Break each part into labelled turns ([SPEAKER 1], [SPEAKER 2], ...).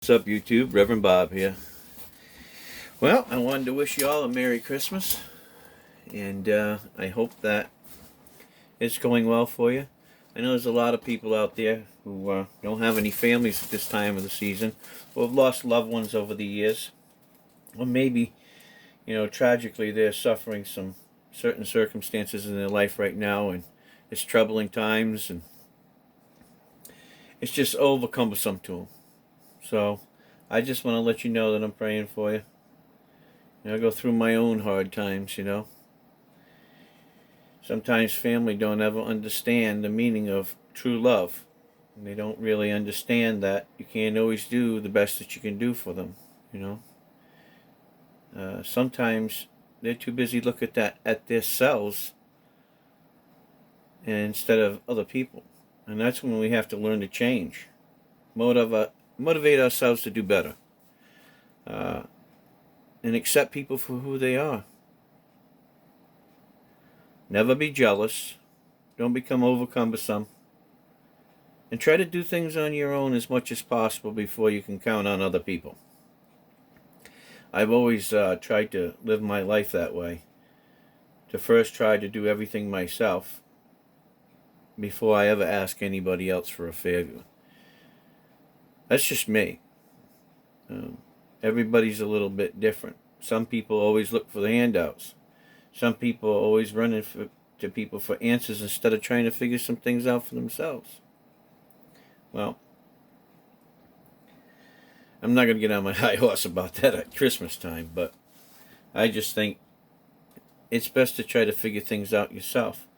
[SPEAKER 1] What's up, YouTube? Reverend Bob here. Well, I wanted to wish you all a Merry Christmas, and I hope that it's going well for you. I know there's a lot of people out there who don't have any families at this time of the season, or have lost loved ones over the years, or maybe, tragically they're suffering some certain circumstances in their life right now, and it's troubling times, and it's just over cumbersome to them. So, I just want to let you know that I'm praying for you. I go through my own hard times. Sometimes family don't ever understand the meaning of true love. And they don't really understand that you can't always do the best that you can do for them. Sometimes they're too busy looking at themselves instead of other people. And that's when we have to learn to change. Motivate ourselves to do better. And accept people for who they are. Never be jealous. Don't become over cumbersome. And try to do things on your own as much as possible before you can count on other people. I've always tried to live my life that way. To first try to do everything myself before I ever ask anybody else for a favor. That's just me. Everybody's a little bit different. Some people always look for the handouts. Some people are always running to people for answers instead of trying to figure some things out for themselves. Well, I'm not going to get on my high horse about that at Christmas time, but I just think it's best to try to figure things out yourself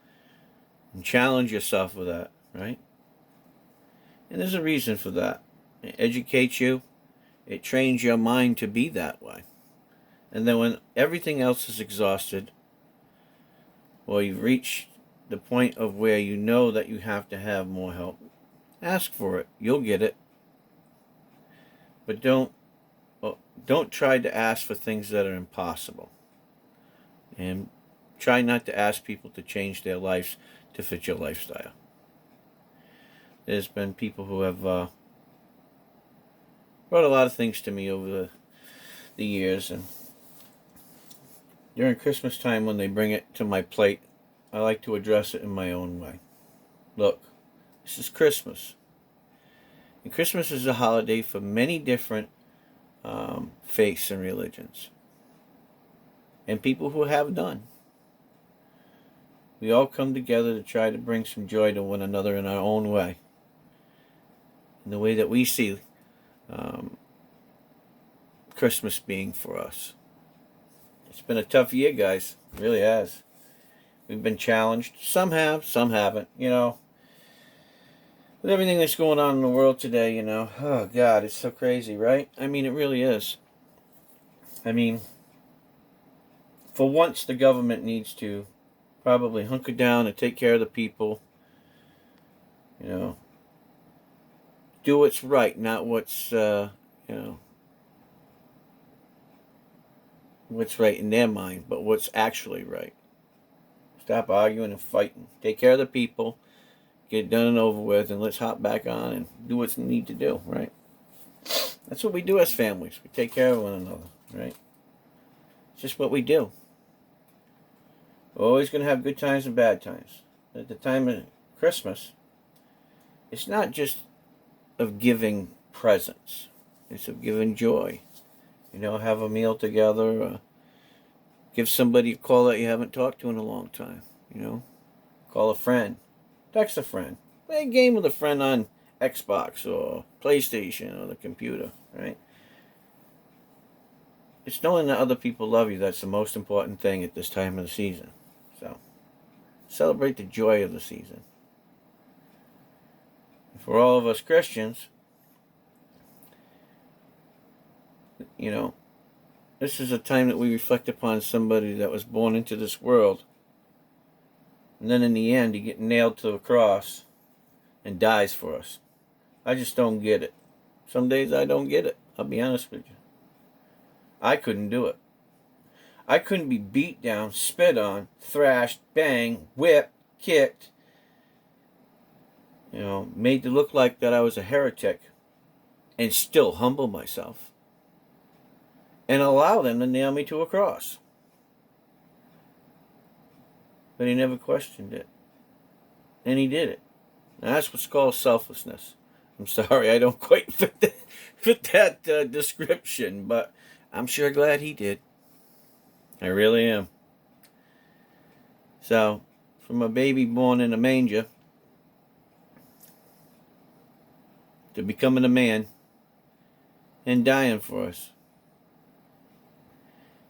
[SPEAKER 1] and challenge yourself with that, right? And there's a reason for that. It educates you. It trains your mind to be that way. And then when everything else is exhausted, or you've reached the point of where you know that you have to have more help, ask for it. You'll get it. But don't try to ask for things that are impossible. And try not to ask people to change their lives to fit your lifestyle. There's been people who have brought a lot of things to me over the years, and during Christmas time when they bring it to my plate, I like to address it in my own way. Look, this is Christmas. And Christmas is a holiday for many different faiths and religions. And people who have none. We all come together to try to bring some joy to one another in our own way. In the way that we see Christmas being for us. It's been a tough year, guys. It really has. We've been challenged. Some have, some haven't. With everything that's going on in the world today, oh God, it's so crazy, right? I mean, it really is. I mean, for once, the government needs to probably hunker down and take care of the people. Do what's right, not what's what's right in their mind, but what's actually right. Stop arguing and fighting. Take care of the people. Get it done and over with, and let's hop back on and do what's need to do, right? That's what we do as families. We take care of one another, right? It's just what we do. We're always going to have good times and bad times. At the time of Christmas, it's not just of giving presents. It's of giving joy. Have a meal together. Give somebody a call that you haven't talked to in a long time. Call a friend. Text a friend. Play a game with a friend on Xbox or PlayStation or the computer, right? It's knowing that other people love you that's the most important thing at this time of the season. So, celebrate the joy of the season. For all of us Christians, this is a time that we reflect upon somebody that was born into this world, and then in the end, he gets nailed to a cross and dies for us. I just don't get it. Some days I don't get it. I'll be honest with you. I couldn't do it. I couldn't be beat down, spit on, thrashed, banged, whipped, kicked, made to look like that I was a heretic and still humble myself and allow them to nail me to a cross. But he never questioned it. And he did it. And that's what's called selflessness. I'm sorry, I don't quite fit that description, but I'm sure glad he did. I really am. So, from a baby born in a manger to becoming a man and dying for us.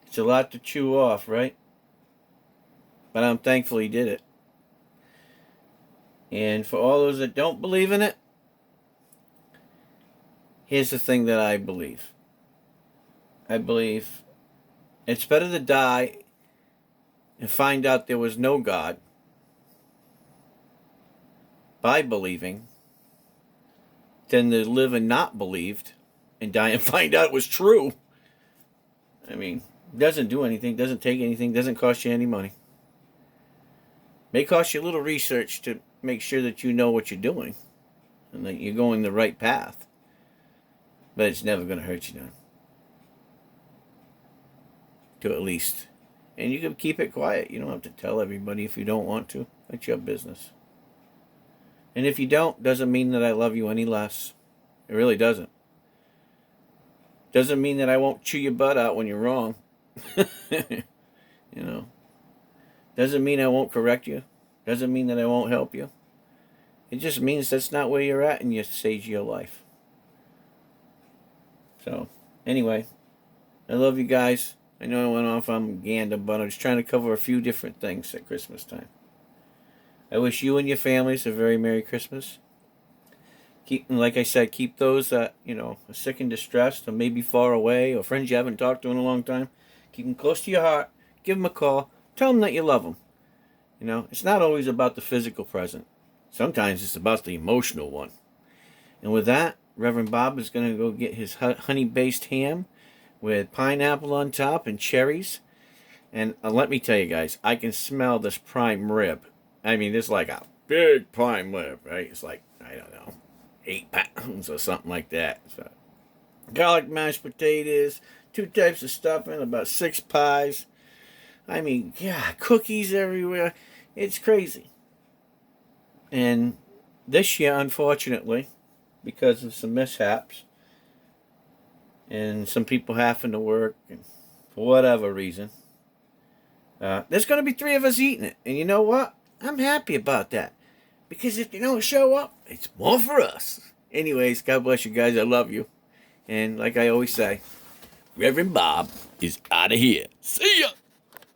[SPEAKER 1] It's a lot to chew off, right? But I'm thankful he did it. And for all those that don't believe in it, here's the thing that I believe. I believe it's better to die and find out there was no God by believing than to live and not believed and die and find out it was true. I mean, doesn't do anything, doesn't take anything, doesn't cost you any money. May cost you a little research to make sure that you know what you're doing and that you're going the right path. But it's never going to hurt you none. To at least. And you can keep it quiet. You don't have to tell everybody if you don't want to. That's your business. And if you don't, doesn't mean that I love you any less. It really doesn't. Doesn't mean that I won't chew your butt out when you're wrong. You know. Doesn't mean I won't correct you. Doesn't mean that I won't help you. It just means that's not where you're at in your stage of your life. So, anyway, I love you guys. I know I went off on gander, but I was trying to cover a few different things at Christmas time. I wish you and your families a very Merry Christmas. Like I said, keep those that, are sick and distressed or maybe far away or friends you haven't talked to in a long time. Keep them close to your heart. Give them a call. Tell them that you love them. It's not always about the physical present. Sometimes it's about the emotional one. And with that, Reverend Bob is going to go get his honey-based ham with pineapple on top and cherries. And let me tell you guys, I can smell this prime rib. I mean, it's like a big prime rib, right? It's like, I don't know, 8 pounds or something like that. So, garlic mashed potatoes, 2 types of stuffing, about 6 pies. I mean, yeah, cookies everywhere. It's crazy. And this year, unfortunately, because of some mishaps and some people having to work and for whatever reason, there's going to be 3 of us eating it. And you know what? I'm happy about that. Because if you don't show up, it's more for us. Anyways, God bless you guys. I love you. And like I always say, Reverend Bob is out of here. See ya!